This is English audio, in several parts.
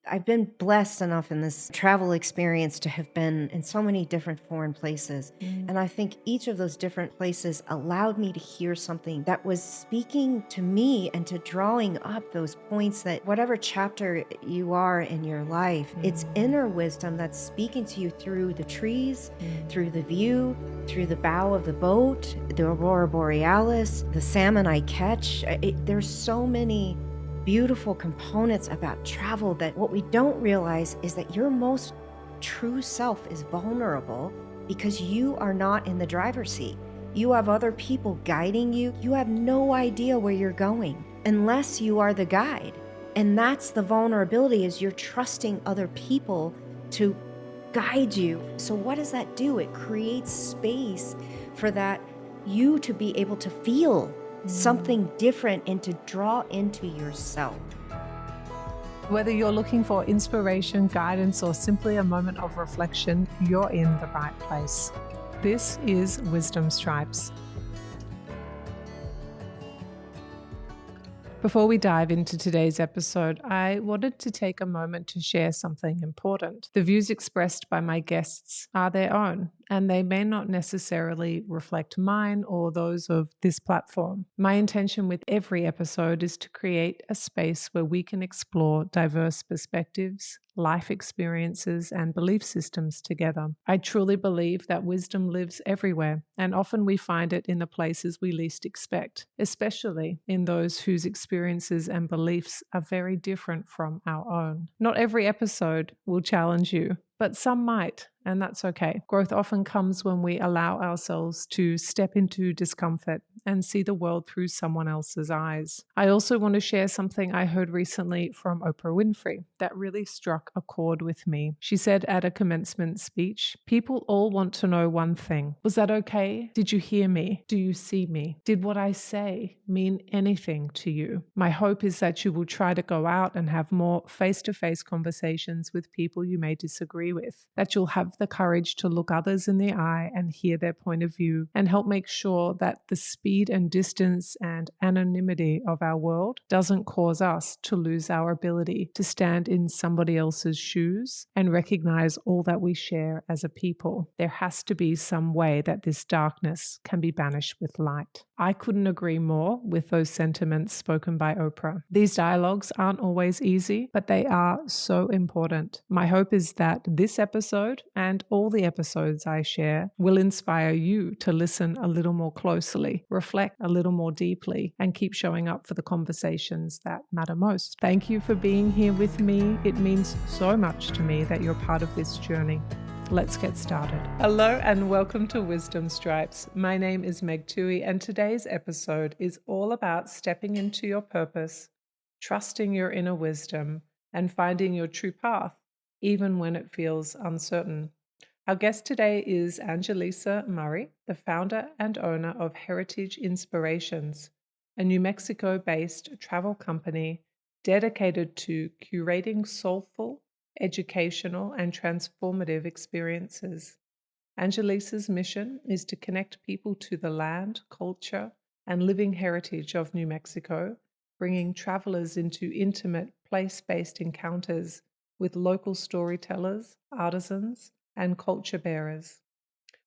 I've been blessed enough in this travel experience to have been in so many different foreign places. Mm. And I think each of those different places allowed me to hear something that was speaking to me and to drawing up those points that whatever chapter you are in your life, it's inner wisdom that's speaking to you through the trees, through the view, through the bow of the boat, the aurora borealis, the salmon I catch. There's so many beautiful components about travel that what we don't realize is that your most true self is vulnerable because you are not in the driver's seat. You have other people guiding you. You have no idea where you're going unless you are the guide. And that's the vulnerability, is you're trusting other people to guide you. So what does that do? It creates space for that you to be able to feel something different and to draw into yourself. Whether you're looking for inspiration, guidance, or simply a moment of reflection, you're in the right place. This is Wisdom Stripes. Before we dive into today's episode, I wanted to take a moment to share something important. The views expressed by my guests are their own, and they may not necessarily reflect mine or those of this platform. My intention with every episode is to create a space where we can explore diverse perspectives, life experiences, and belief systems together. I truly believe that wisdom lives everywhere, and often we find it in the places we least expect, especially in those whose experiences and beliefs are very different from our own. Not every episode will challenge you, but some might, and that's okay. Growth often comes when we allow ourselves to step into discomfort and see the world through someone else's eyes. I also want to share something I heard recently from Oprah Winfrey that really struck a chord with me. She said at a commencement speech, "People all want to know one thing. Was that okay? Did you hear me? Do you see me? Did what I say mean anything to you?" My hope is that you will try to go out and have more face-to-face conversations with people you may disagree with, that you'll have the courage to look others in the eye and hear their point of view, and help make sure that the speed and distance and anonymity of our world doesn't cause us to lose our ability to stand in somebody else's shoes and recognize all that we share as a people. There has to be some way that this darkness can be banished with light. I couldn't agree more with those sentiments spoken by Oprah. These dialogues aren't always easy, but they are so important. My hope is that this episode and all the episodes I share will inspire you to listen a little more closely, reflect a little more deeply, and keep showing up for the conversations that matter most. Thank you for being here with me. It means so much to me that you're part of this journey. Let's get started. Hello and welcome to Wisdom Stripes. My name is Meg Tuohey, and today's episode is all about stepping into your purpose, trusting your inner wisdom, and finding your true path, even when it feels uncertain. Our guest today is Angelisa Murray, the founder and owner of Heritage Inspirations, a New Mexico-based travel company dedicated to curating soulful, educational, and transformative experiences. Angelisa's mission is to connect people to the land, culture, and living heritage of New Mexico, bringing travelers into intimate, place-based encounters with local storytellers, artisans, and culture bearers.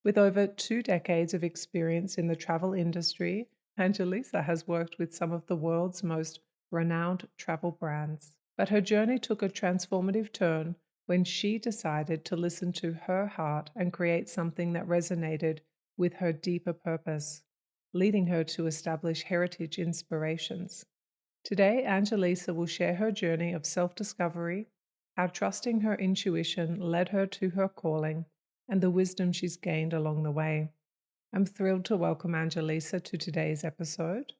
With over 2 decades of experience in the travel industry, Angelisa has worked with some of the world's most renowned travel brands. But her journey took a transformative turn when she decided to listen to her heart and create something that resonated with her deeper purpose, leading her to establish Heritage Inspirations. Today, Angelisa will share her journey of self-discovery, how trusting her intuition led her to her calling, and the wisdom she's gained along the way. I'm thrilled to welcome Angelisa to today's episode.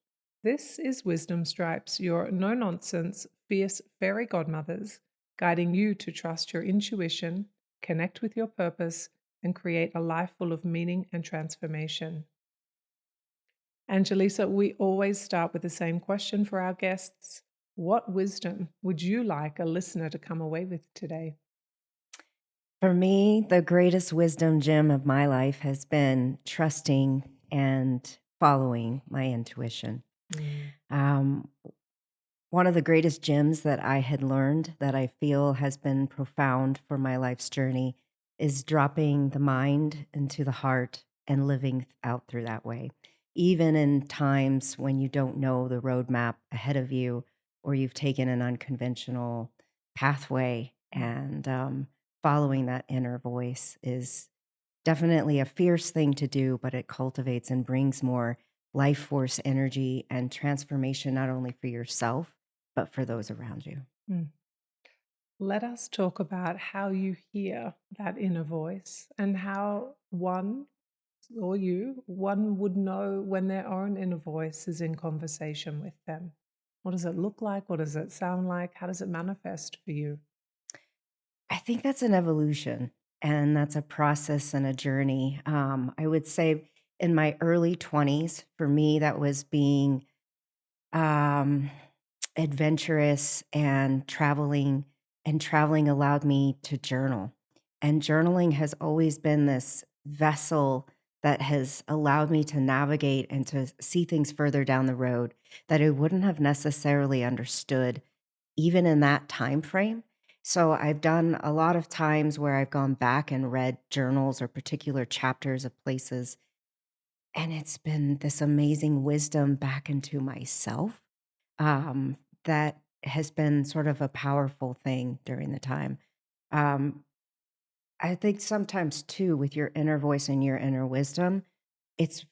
This is Wisdom Stripes, your no-nonsense, fierce fairy godmothers, guiding you to trust your intuition, connect with your purpose, and create a life full of meaning and transformation. Angelisa, we always start with the same question for our guests. What wisdom would you like a listener to come away with today? For me, the greatest wisdom gem of my life has been trusting and following my intuition. Um, One of the greatest gems that I had learned that I feel has been profound for my life's journey is dropping the mind into the heart and living out through that way. Even in times when you don't know the roadmap ahead of you or you've taken an unconventional pathway, and following that inner voice is definitely a fierce thing to do, but it cultivates and brings more life force energy and transformation, not only for yourself, but for those around you. Mm. Let us talk about how you hear that inner voice and how one would know when their own inner voice is in conversation with them. What does it look like? What does it sound like? How does it manifest for you? I think that's an evolution and that's a process and a journey. I would say in my early 20s, for me, that was being um, adventurous and traveling allowed me to journal. And journaling has always been this vessel that has allowed me to navigate and to see things further down the road that I wouldn't have necessarily understood even in that time frame. So I've done a lot of times where I've gone back and read journals or particular chapters of places, and it's been this amazing wisdom back into myself, that has been sort of a powerful thing during the time. Um, I think sometimes too, with your inner voice and your inner wisdom, it's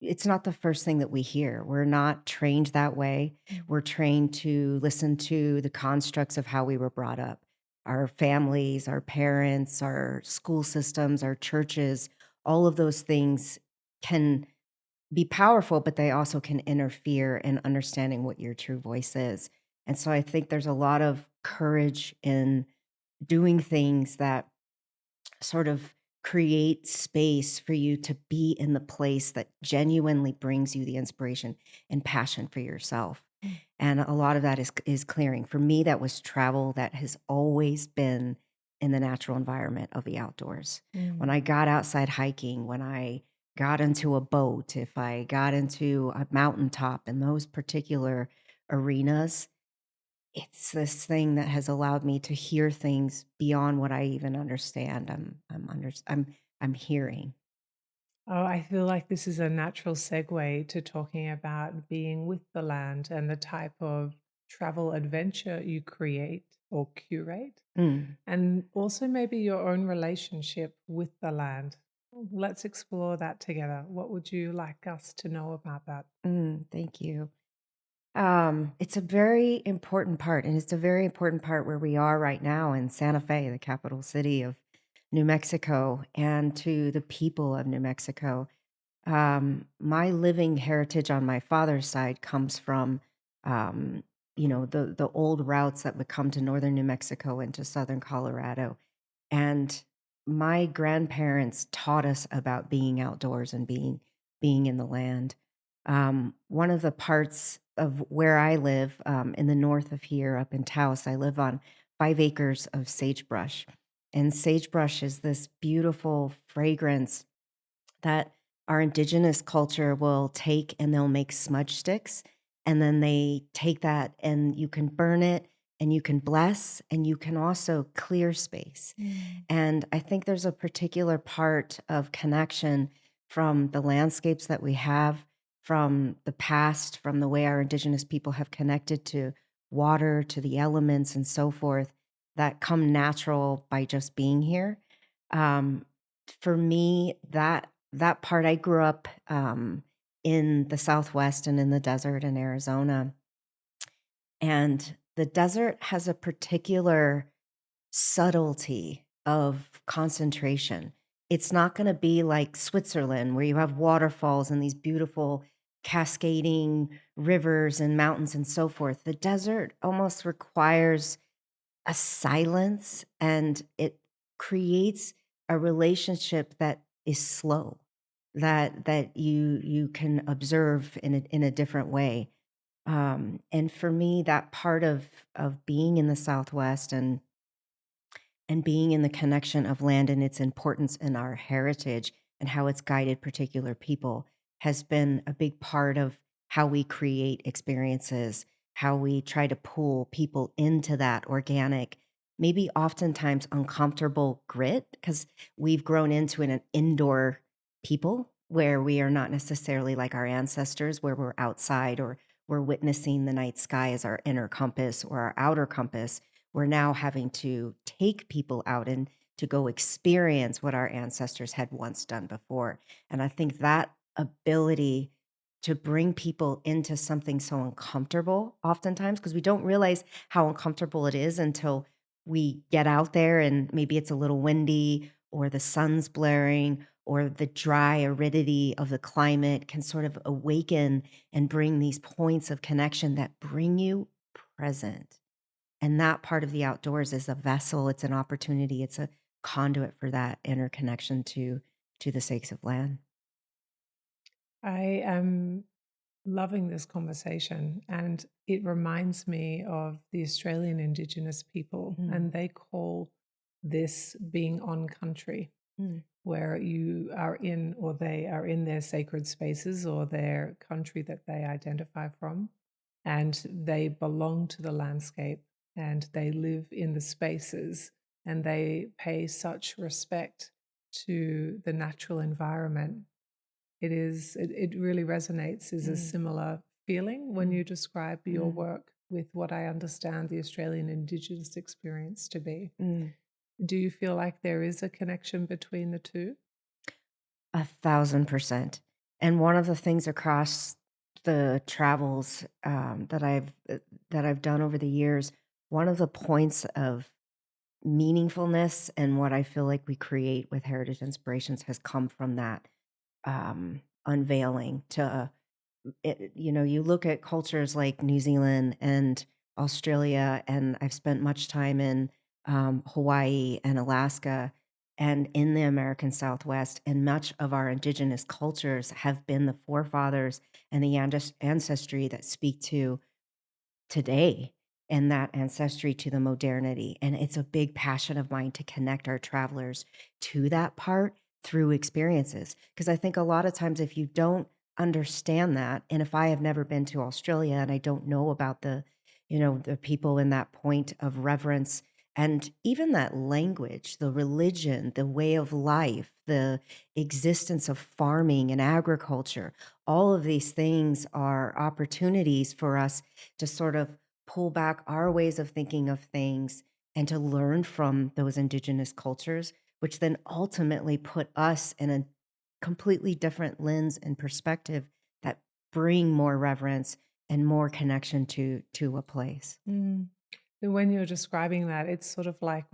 it's not the first thing that we hear. We're not trained that way. We're trained to listen to the constructs of how we were brought up. Our families, our parents, our school systems, our churches, all of those things can be powerful, but they also can interfere in understanding what your true voice is. And so I think there's a lot of courage in doing things that sort of create space for you to be in the place that genuinely brings you the inspiration and passion for yourself. Mm. And a lot of that is clearing. For me, that was travel that has always been in the natural environment of the outdoors. When Mm. I got outside hiking, when I got into a boat, if I got into a mountaintop in those particular arenas, it's this thing that has allowed me to hear things beyond what I even understand. I'm hearing. Oh, I feel like this is a natural segue to talking about being with the land and the type of travel adventure you create or curate, Mm, and also maybe your own relationship with the land. Let's explore that together. What would you like us to know about that? thank you. It's a very important part, and it's a very important part where we are right now in Santa Fe, the capital city of New Mexico, and to the people of New Mexico. My living heritage on my father's side comes from, um, the old routes that would come to northern New Mexico into southern Colorado, and my grandparents taught us about being outdoors and being in the land. One of the parts of where I live, in the north of here, up in Taos, I live on 5 acres of sagebrush, and sagebrush is this beautiful fragrance that our indigenous culture will take and they'll make smudge sticks. And then they take that and you can burn it and you can bless and you can also clear space. Mm. And I think there's a particular part of connection from the landscapes that we have, from the past, from the way our indigenous people have connected to water, to the elements, and so forth, that come natural by just being here. Um, for me, that part, I grew up in the Southwest and in the desert in Arizona, and the desert has a particular subtlety of concentration. It's not gonna be like Switzerland where you have waterfalls and these beautiful cascading rivers and mountains and so forth. The desert almost requires a silence, and it creates a relationship that is slow, that you can observe in a different way. And for me, that part of being in the Southwest and being in the connection of land and its importance in our heritage and how it's guided particular people has been a big part of how we create experiences, how we try to pull people into that organic, maybe oftentimes uncomfortable grit because we've grown into an indoor people where we are not necessarily like our ancestors, where we're outside or we're witnessing the night sky as our inner compass or our outer compass. We're now having to take people out and to go experience what our ancestors had once done before. And I think that ability to bring people into something so uncomfortable oftentimes because we don't realize how uncomfortable it is until we get out there and maybe it's a little windy or the sun's blaring or the dry aridity of the climate can sort of awaken and bring these points of connection that bring you present. And that part of the outdoors is a vessel, it's an opportunity, it's a conduit for that interconnection to the sakes of land. I am loving this conversation, and it reminds me of the Australian Indigenous people, Mm, and they call this being on country, mm, where you are in, or they are in their sacred spaces or their country that they identify from, and they belong to the landscape and they live in the spaces and they pay such respect to the natural environment. It really resonates as a mm, similar feeling when mm, you describe your mm, work with what I understand the Australian Indigenous experience to be. mm. Do you feel like there is a connection between the two? 1,000%. And one of the things across the travels, that I've done over the years, one of the points of meaningfulness and what I feel like we create with Heritage Inspirations has come from that, unveiling to you look at cultures like New Zealand and Australia, and I've spent much time in Hawaii and Alaska and in the American Southwest. And much of our indigenous cultures have been the forefathers and the ancestry that speak to today and that ancestry to the modernity. And it's a big passion of mine to connect our travelers to that part through experiences. Because I think a lot of times, if you don't understand that, and if I have never been to Australia and I don't know about the people in that point of reverence and even that language, the religion, the way of life, the existence of farming and agriculture, all of these things are opportunities for us to sort of pull back our ways of thinking of things and to learn from those indigenous cultures, which then ultimately put us in a completely different lens and perspective that bring more reverence and more connection to a place. Mm. When you're describing that, it's sort of like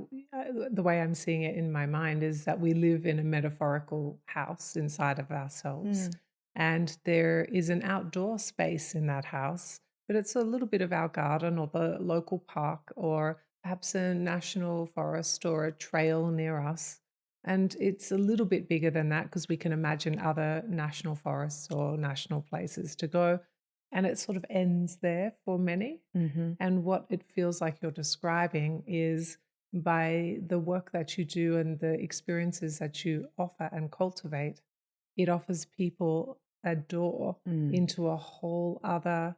the way I'm seeing it in my mind is that we live in a metaphorical house inside of ourselves. Mm, And there is an outdoor space in that house, but it's a little bit of our garden or the local park or perhaps a national forest or a trail near us. And it's a little bit bigger than that because we can imagine other national forests or national places to go. And it sort of ends there for many. mhm, And what it feels like you're describing is by the work that you do and the experiences that you offer and cultivate, it offers people a door mm. into a whole other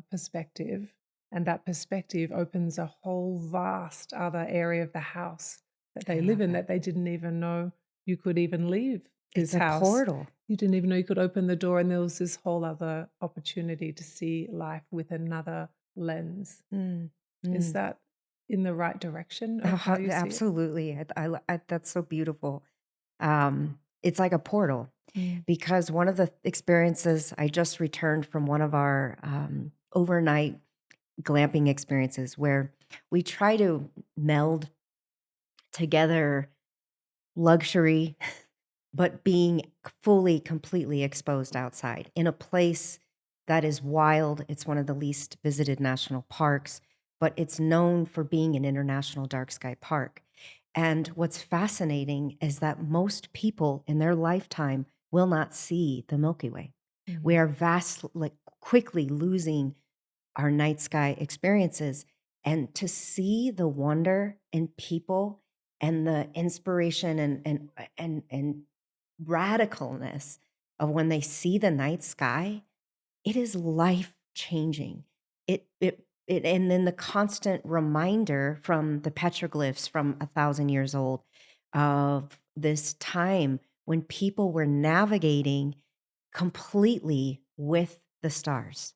perspective. And that perspective opens a whole vast other area of the house that I they live love in that. that they didn't even know you could even leave It's this a house. portal. You didn't even know you could open the door, and there was this whole other opportunity to see life with another lens. Mm, Is mm. that in the right direction of how you see it? Absolutely. That's so beautiful. It's like a portal Mm. because one of the experiences I just returned from one of our overnight glamping experiences where we try to meld together luxury, but being fully, completely exposed outside in a place that is wild. It's one of the least visited national parks, but it's known for being an international dark sky park. And what's fascinating is that most people in their lifetime will not see the Milky Way. We Mhm. are like quickly losing our night sky experiences and to see the wonder in people and the inspiration and radicalness of when they see the night sky, it is life changing. And then the constant reminder from the petroglyphs from 1,000 years old of this time when people were navigating completely with the stars.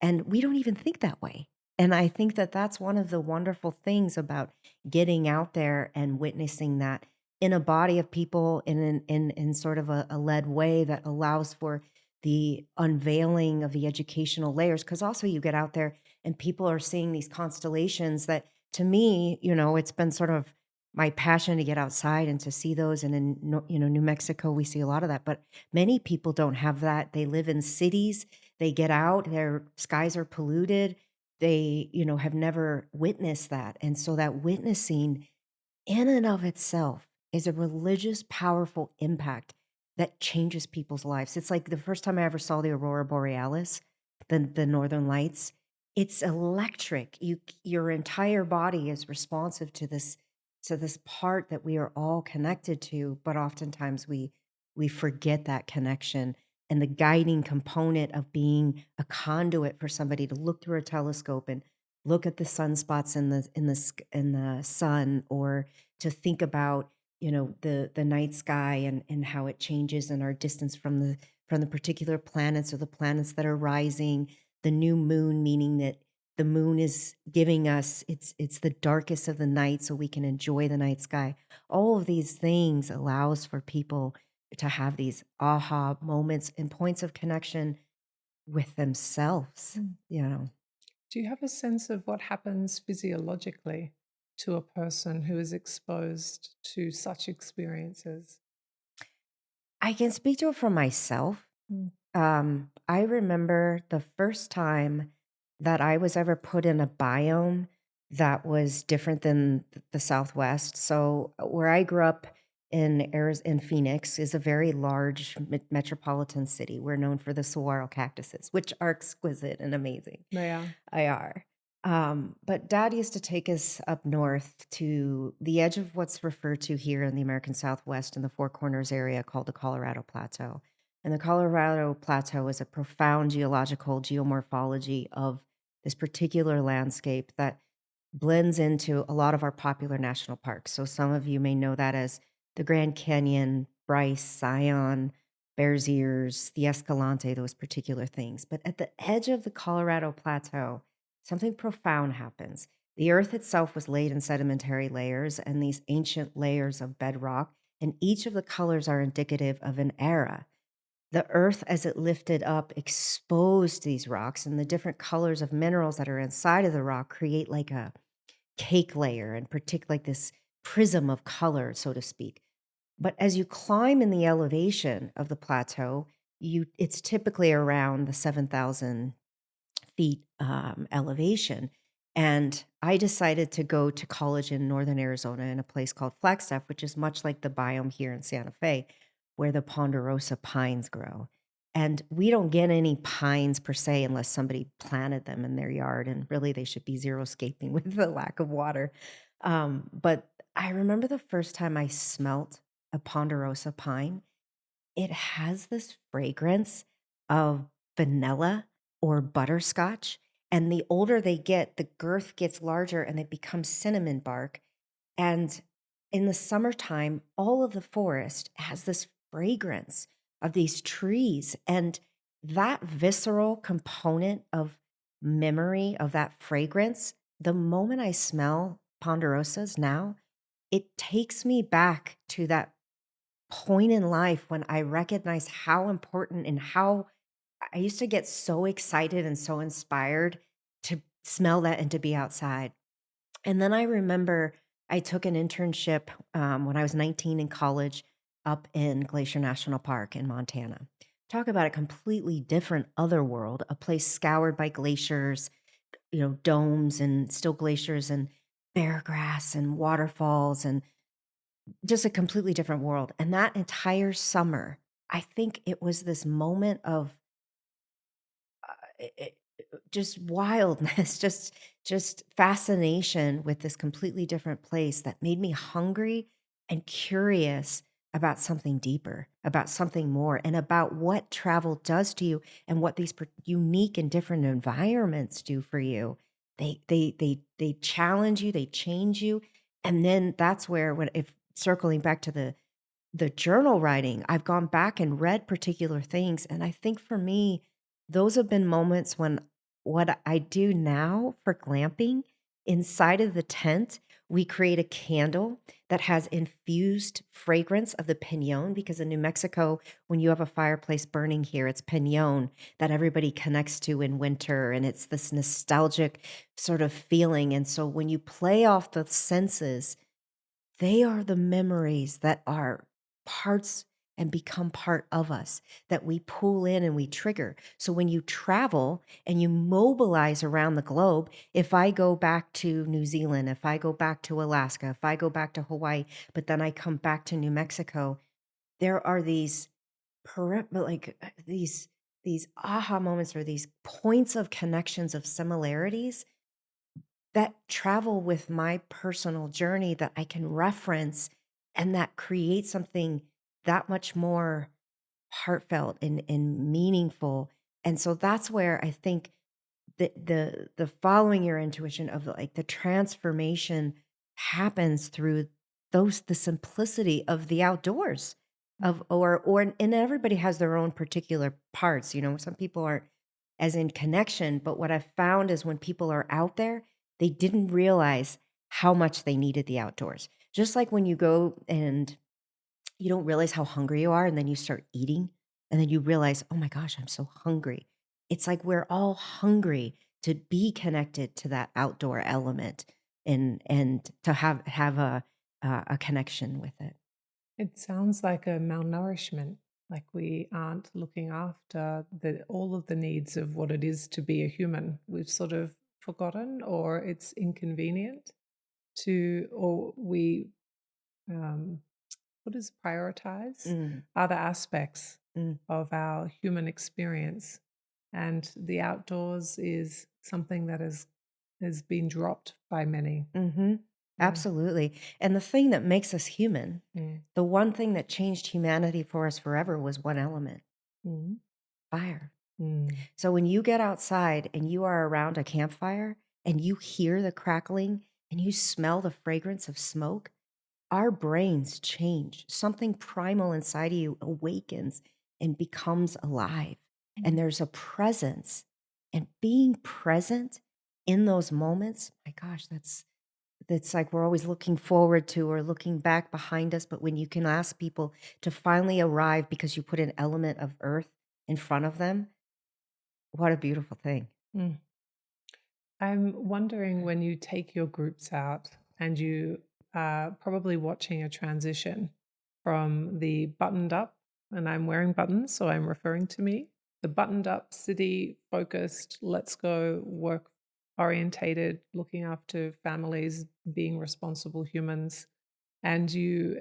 And we don't even think that way. And I think that that's one of the wonderful things about getting out there and witnessing that in a body of people in sort of a led way that allows for the unveiling of the educational layers. Because also you get out there and people are seeing these constellations that, to me, it's been sort of my passion to get outside and to see those. And in New Mexico, we see a lot of that. But many people don't have that. They live in cities. They get out. Their skies are polluted. They have never witnessed that. And so that witnessing in and of itself is a religious, powerful impact that changes people's lives. It's like the first time I ever saw the aurora borealis, the northern lights. It's electric. Your entire body is responsive to this part that we are all connected to, but oftentimes we forget that connection and the guiding component of being a conduit for somebody to look through a telescope and look at the sunspots in the sun, or to think about the night sky and how it changes and our distance from the particular planets, or the planets that are rising, the new moon, meaning that the moon is giving us it's the darkest of the night so we can enjoy the night sky. All of these things allows for people to have these aha moments and points of connection with themselves, Mm. you know. Do you have a sense of what happens physiologically to a person who is exposed to such experiences? I can speak to it for myself. Mm. I remember the first time that I was ever put in a biome that was different than the Southwest. So, where I grew up in Phoenix is a very large metropolitan city. We're known for the saguaro cactuses, which are exquisite and amazing. They are. I are. But Dad used to take us up north to the edge of what's referred to here in the American Southwest in the Four Corners area called the Colorado Plateau. And the Colorado Plateau is a profound geological geomorphology of this particular landscape that blends into a lot of our popular national parks. So some of you may know that as the Grand Canyon, Bryce, Zion, Bears Ears, the Escalante, those particular things. But at the edge of the Colorado Plateau, something profound happens. The earth itself was laid in sedimentary layers and these ancient layers of bedrock, and each of the colors are indicative of an era. The earth, as it lifted up, exposed these rocks, and the different colors of minerals that are inside of the rock create like a cake layer, and like this prism of color, so to speak. But as you climb in the elevation of the plateau, it's typically around the 7,000 feet elevation. And I decided to go to college in northern Arizona in a place called Flagstaff, which is much like the biome here in Santa Fe, where the ponderosa pines grow. And we don't get any pines per se unless somebody planted them in their yard. And really, they should be xeriscaping with the lack of water. But I remember the first time I smelt a ponderosa pine. It has this fragrance of vanilla or butterscotch, and the older they get, the girth gets larger and it becomes cinnamon bark, and in the summertime, all of the forest has this fragrance of these trees, and that visceral component of memory of that fragrance, the moment I smell ponderosas now, it takes me back to that point in life when I recognize how important and how I used to get so excited and so inspired to smell that and to be outside. And then I remember I took an internship when I was 19 in college up in Glacier National Park in Montana. Talk about a completely different other world, a place scoured by glaciers, domes and still glaciers and bear grass and waterfalls and just a completely different world. And that entire summer, I think it was this moment of just wildness, just fascination with this completely different place that made me hungry and curious about something deeper, about something more, and about what travel does to you and what these unique and different environments do for you. They challenge you, they change you, and then that's where when if circling back to the journal writing, I've gone back and read particular things, and I think for me, those have been moments when what I do now for glamping, inside of the tent, we create a candle that has infused fragrance of the pinon because in New Mexico, when you have a fireplace burning here, it's pinon that everybody connects to in winter, and it's this nostalgic sort of feeling, and so when you play off the senses, they are the memories that are parts and become part of us that we pull in and we trigger. So when you travel and you mobilize around the globe, if I go back to New Zealand, if I go back to Alaska, if I go back to Hawaii, but then I come back to New Mexico, there are these these aha moments or these points of connections of similarities that travel with my personal journey that I can reference and that create something that much more heartfelt and meaningful. And so that's where I think the following your intuition of like the transformation happens through the simplicity of the outdoors of or and everybody has their own particular parts, some people aren't as in connection, but what I've found is when people are out there, they didn't realize how much they needed the outdoors. Just like when you go and you don't realize how hungry you are, and then you start eating, and then you realize, "Oh my gosh, I'm so hungry." It's like we're all hungry to be connected to that outdoor element and to have a connection with it. It sounds like a malnourishment, like we aren't looking after all of the needs of what it is to be a human. We've sort of forgotten, or it's inconvenient or we, um, what is prioritize Mm, other aspects mm, of our human experience. And the outdoors is something that has been dropped by many. mhm. Yeah. Absolutely, and the thing that makes us human, Mm. the one thing that changed humanity for us forever was one element: Mm. fire. Mm. So when you get outside and you are around a campfire and you hear the crackling and you smell the fragrance of smoke, our brains change. Something primal inside of you awakens and becomes alive. And Mm. there's a presence. And being present in those moments, my gosh, that's like we're always looking forward to or looking back behind us. But when you can ask people to finally arrive because you put an element of earth in front of them, what a beautiful thing. Mm. I'm wondering, when you take your groups out and you are probably watching a transition from the buttoned up, and I'm wearing buttons, so I'm referring to me, the buttoned up, city focused, let's go, work orientated, looking after families, being responsible humans, and you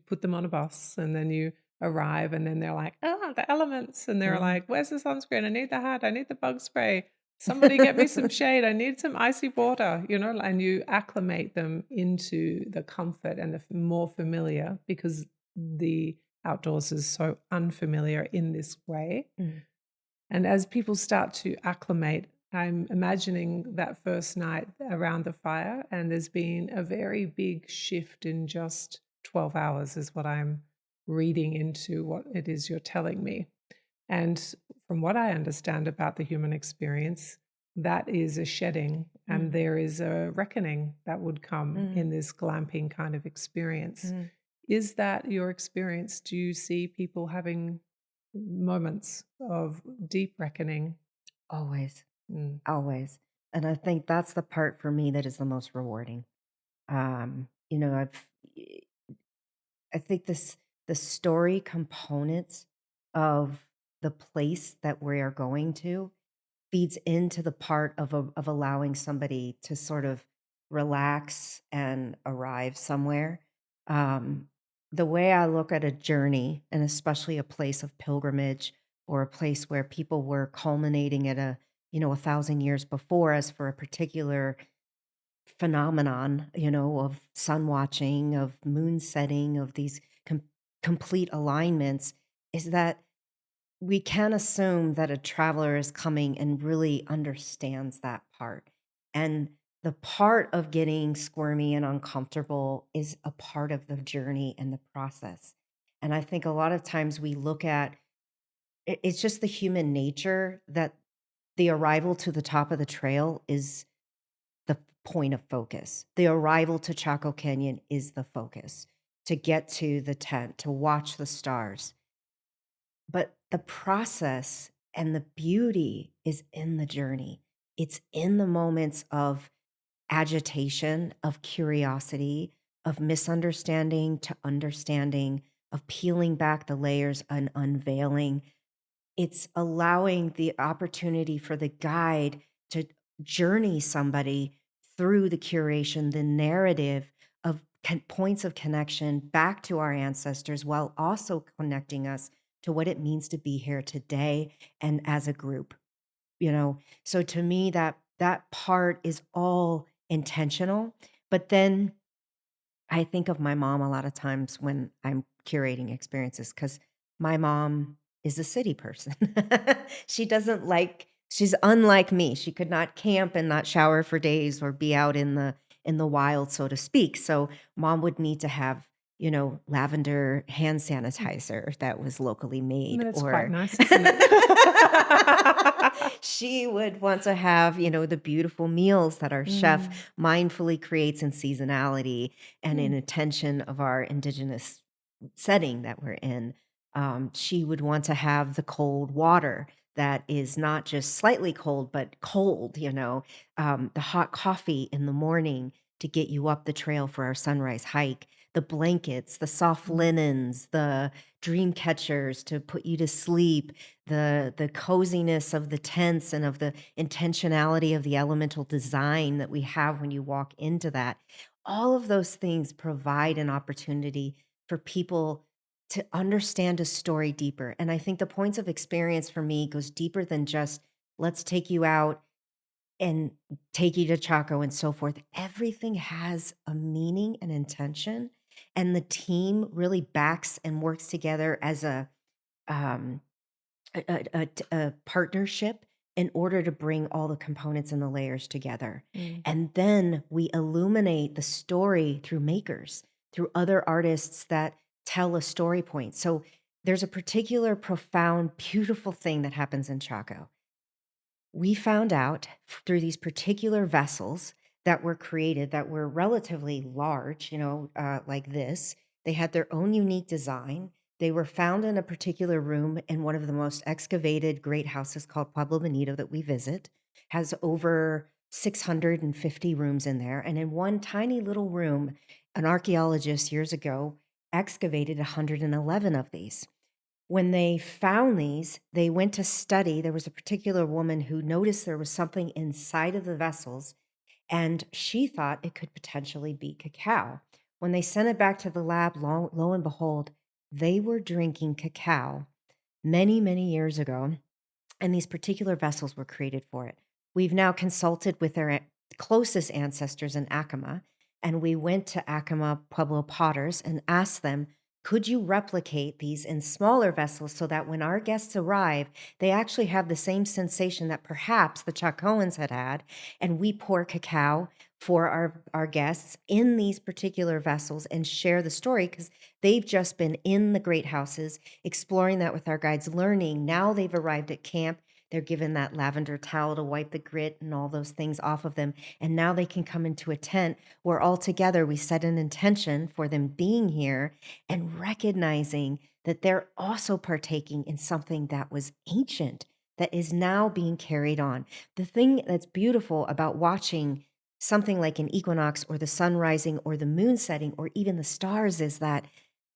put them on a bus and then you arrive and then they're like, oh, the elements, and they're Mhm. like, where's the sunscreen? I need the hat, I need the bug spray, somebody get me some shade, I need some icy water, and you acclimate them into the comfort and the more familiar, because the outdoors is so unfamiliar in this way. Mm, And as people start to acclimate, I'm imagining that first night around the fire, and there's been a very big shift in just 12 hours, is what I'm reading into what it is you're telling me. And from what I understand about the human experience, that is a shedding, and mm, there is a reckoning that would come mm, in this glamping kind of experience. mm. Is that your experience? Do you see people having moments of deep reckoning? Always, Mm. always. And I think that's the part for me that is the most rewarding. You know, I think the story components of the place that we are going to feeds into the part of allowing somebody to sort of relax and arrive somewhere. Um, the way I look at a journey, and especially a place of pilgrimage or a place where people were culminating at 1,000 years before us for a particular phenomenon, of sun watching, of moon setting, of these complete alignments is that we can assume that a traveler is coming and really understands that part. And the part of getting squirmy and uncomfortable is a part of the journey and the process. And I think a lot of times we look at it's just the human nature that the arrival to the top of the trail is the point of focus. The arrival to Chaco Canyon is the focus to get to the tent, to watch the stars. But the process and the beauty is in the journey. It's in the moments of agitation, of curiosity, of misunderstanding to understanding, of peeling back the layers and unveiling. It's allowing the opportunity for the guide to journey somebody through the curation, the narrative of points of connection back to our ancestors while also connecting us to what it means to be here today and as a group. So to me that part is all intentional, but then I think of my mom a lot of times when I'm curating experiences because my mom is a city person. She's unlike me. She could not camp and not shower for days or be out in the wild, so to speak. So mom would need to have, lavender hand sanitizer that was locally made, That's quite or nice, isn't it? she would want to have, the beautiful meals that our chef Mm, mindfully creates in seasonality and in mm, attention of our indigenous setting that we're in. She would want to have the cold water that is not just slightly cold, but cold, the hot coffee in the morning to get you up the trail for our sunrise hike, the blankets, the soft mm, linens, the dream catchers to put you to sleep, the coziness of the tents and of the intentionality of the elemental design that we have when you walk into that. All of those things provide an opportunity for people to understand a story deeper. And I think the points of experience for me goes deeper than just let's take you out and take you to Chaco and so forth. Everything has a meaning and intention, and the team really backs and works together as um, a partnership in order to bring all the components and the layers together. mm. And then we illuminate the story through makers, through other artists that tell a story point. So there's a particular profound, beautiful thing that happens in Chaco. We found out through these particular vessels that were created that were relatively large, like this. They had their own unique design. They were found in a particular room in one of the most excavated great houses called Pueblo Bonito that we visit. Has over 650 rooms in there. And in one tiny little room, an archaeologist years ago excavated 111 of these. When they found these, they went to study. There was a particular woman who noticed there was something inside of the vessels, and she thought it could potentially be cacao. When they sent it back to the lab, lo and behold, they were drinking cacao many, many years ago, and these particular vessels were created for it. We've now consulted with their closest ancestors in Acoma, and we went to Acoma Pueblo potters and asked them, could you replicate these in smaller vessels so that when our guests arrive, they actually have the same sensation that perhaps the Chacoans had had, and we pour cacao for our guests in these particular vessels and share the story because they've just been in the great houses exploring that with our guides, learning. Now they've arrived at camp. They're given that lavender towel to wipe the grit and all those things off of them. And now they can come into a tent where all together we set an intention for them being here and recognizing that they're also partaking in something that was ancient that is now being carried on. The thing that's beautiful about watching something like an equinox or the sun rising or the moon setting or even the stars is that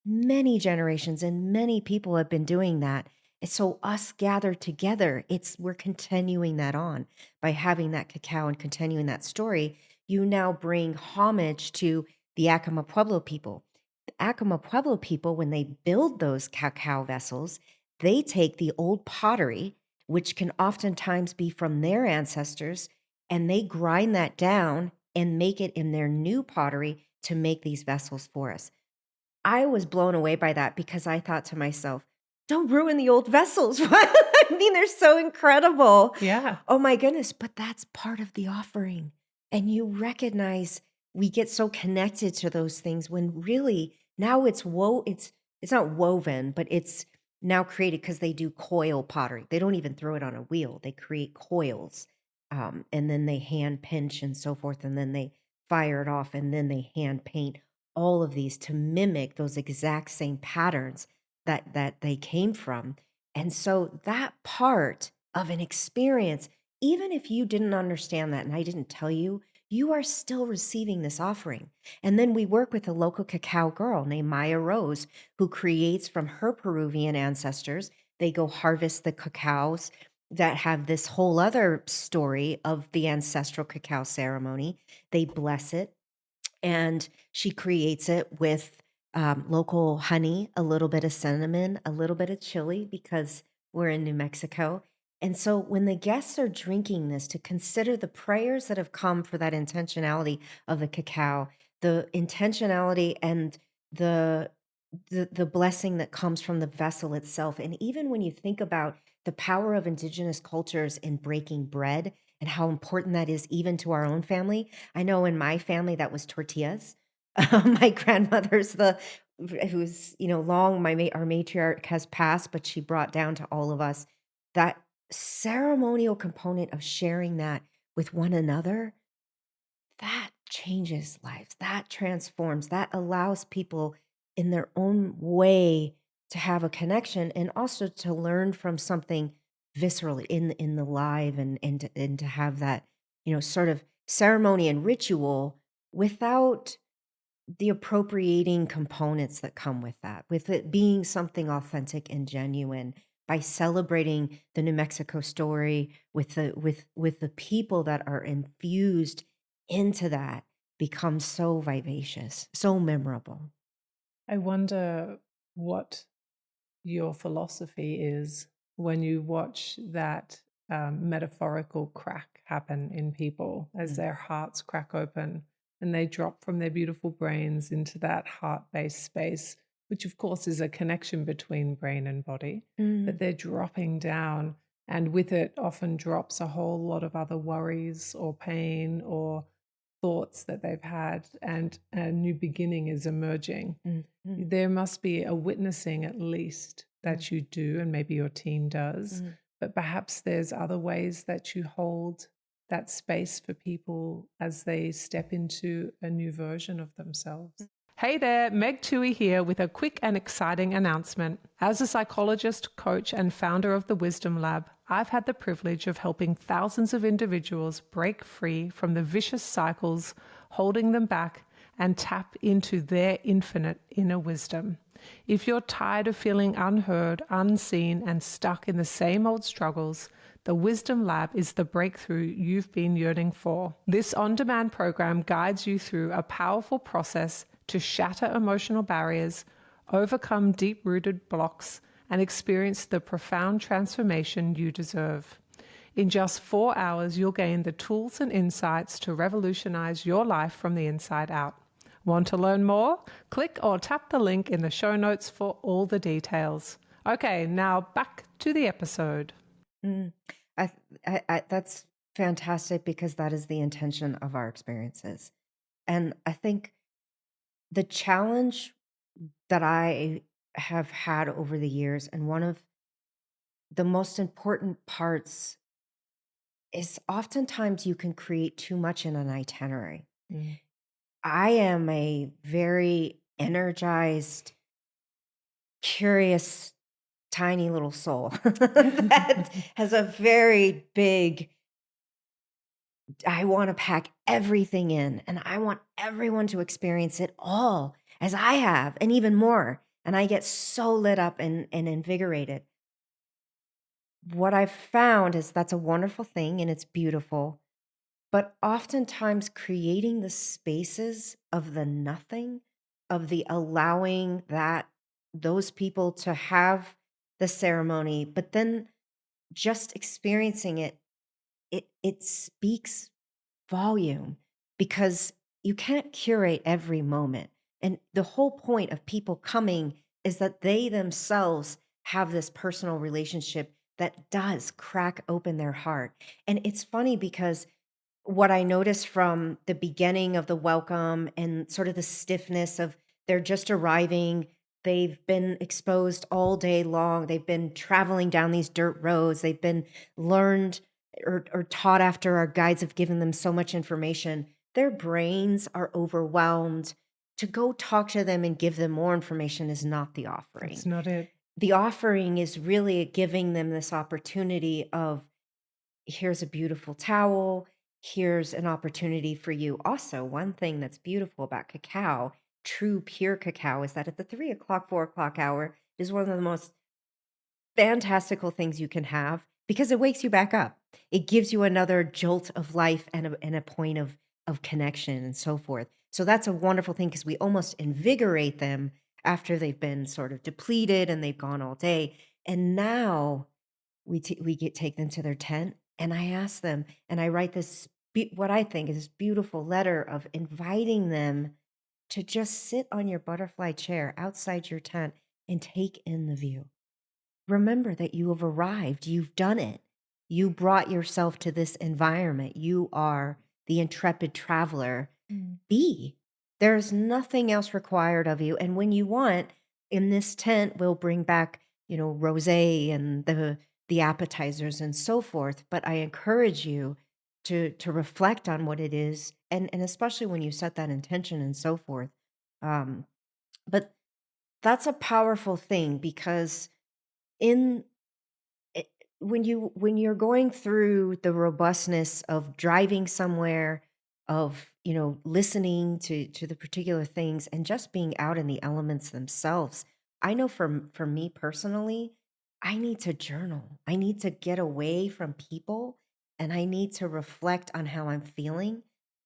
many generations and many people have been doing that. And so us gathered together, we're continuing that on by having that cacao and continuing that story. You now bring homage to the Acoma Pueblo people. The Acoma Pueblo people, when they build those cacao vessels, they take the old pottery, which can oftentimes be from their ancestors, and they grind that down and make it in their new pottery to make these vessels for us. I was blown away by that because I thought to myself, don't ruin the old vessels. I mean, they're so incredible. Yeah. Oh my goodness. But that's part of the offering. And you recognize we get so connected to those things when really now it's not woven, but it's now created because they do coil pottery. They don't even throw it on a wheel. They create coils. And then they hand pinch and so forth. And then they fire it off and then they hand paint all of these to mimic those exact same patterns that they came from. And so that part of an experience, even if you didn't understand that and I didn't tell you, you are still receiving this offering. And then we work with a local cacao girl named Maya Rose who creates from her Peruvian ancestors. They go harvest the cacaos that have this whole other story of the ancestral cacao ceremony. They bless it and she creates it with local honey, a little bit of cinnamon, a little bit of chili because we're in New Mexico. And so when the guests are drinking this, to consider the prayers that have come for that intentionality of the cacao, the intentionality and the the blessing that comes from the vessel itself. And even when you think about the power of indigenous cultures in breaking bread and how important that is even to our own family. I know in my family that was tortillas. My grandmother's who's long our matriarch has passed, but she brought down to all of us that ceremonial component of sharing that with one another. That changes lives. That transforms. That allows people in their own way to have a connection and also to learn from something viscerally in the live and to have that, sort of ceremony and ritual without the appropriating components that come with that, with it being something authentic and genuine by celebrating the New Mexico story with the people that are infused into that becomes so vivacious, so memorable. I wonder what your philosophy is when you watch that metaphorical crack happen in people as Mm, their hearts crack open and they drop from their beautiful brains into that heart based space, which of course is a connection between brain and body, but mm, they're dropping down. And with it, often drops a whole lot of other worries or pain or thoughts that they've had, and a new beginning is emerging. mm, mm, There must be a witnessing at least mm, that you do, and maybe your team does, mm. but perhaps there's other ways that you hold that space for people as they step into a new version of themselves. Hey there, Meg Tuohey here with a quick and exciting announcement. As a psychologist, coach, and founder of the Wisdom Lab, I've had the privilege of helping thousands of individuals break free from the vicious cycles holding them back and tap into their infinite inner wisdom. If you're tired of feeling unheard, unseen, and stuck in the same old struggles, the Wisdom Lab is the breakthrough you've been yearning for. This on-demand program guides you through a powerful process to shatter emotional barriers, overcome deep-rooted blocks, and experience the profound transformation you deserve. In just 4 hours, you'll gain the tools and insights to revolutionize your life from the inside out. Want to learn more? Click or tap the link in the show notes for all the details. Okay, now back to the episode. Mm. That's fantastic because that is the intention of our experiences. And I think the challenge that I have had over the years, and one of the most important parts is oftentimes you can create too much in an itinerary. Mm. I am a very energized, curious, tiny little soul that has a very big, I want to pack everything in and I want everyone to experience it all as I have and even more. And I get so lit up and invigorated. What I've found is that's a wonderful thing and it's beautiful. But oftentimes creating the spaces of the nothing, of the allowing that those people to have the ceremony, but then just experiencing it, it speaks volume because you can't curate every moment. And the whole point of people coming is that they themselves have this personal relationship that does crack open their heart. And it's funny because what I noticed from the beginning of the welcome and sort of the stiffness of they're just arriving, they've been exposed all day long, they've been traveling down these dirt roads, they've been learned or taught after our guides have given them so much information. Their brains are overwhelmed. To go talk to them and give them more information is not the That's offering. not it. The offering is really giving them this opportunity of, here's a beautiful towel. Here's an opportunity for you. Also, one thing that's beautiful about cacao, true pure cacao, is that at the 3 o'clock, 4 o'clock hour is one of the most fantastical things you can have because it wakes you back up. It gives you another jolt of life and a point of connection and so forth. So that's a wonderful thing because we almost invigorate them after they've been sort of depleted and they've gone all day. And now we get take them to their tent, and I ask them, and I write this what I think is this beautiful letter of inviting them to just sit on your butterfly chair outside your tent and take in the view. Remember that you have arrived, you've done it. You brought yourself to this environment. You are the intrepid traveler. Mm. Be. There's nothing else required of you. And when you want, in this tent, we'll bring back, rosé and the appetizers and so forth. But I encourage you to reflect on what it is, and especially when you set that intention and so forth. Um, but that's a powerful thing because in it, when you're going through the robustness of driving somewhere, of listening to the particular things and just being out in the elements themselves, I know for me personally, I need to journal. I need to get away from people, and I need to reflect on how I'm feeling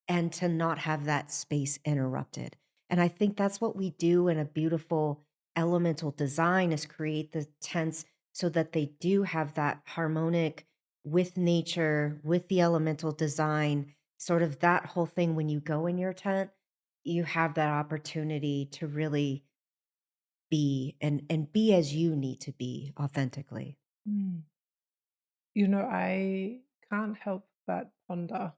and to not have that space interrupted. And I think that's what we do in a beautiful elemental design, is create the tents so that they do have that harmonic with nature, with the elemental design, sort of that whole thing. When you go in your tent, you have that opportunity to really be and be as you need to be authentically. Mm. I can't help but ponder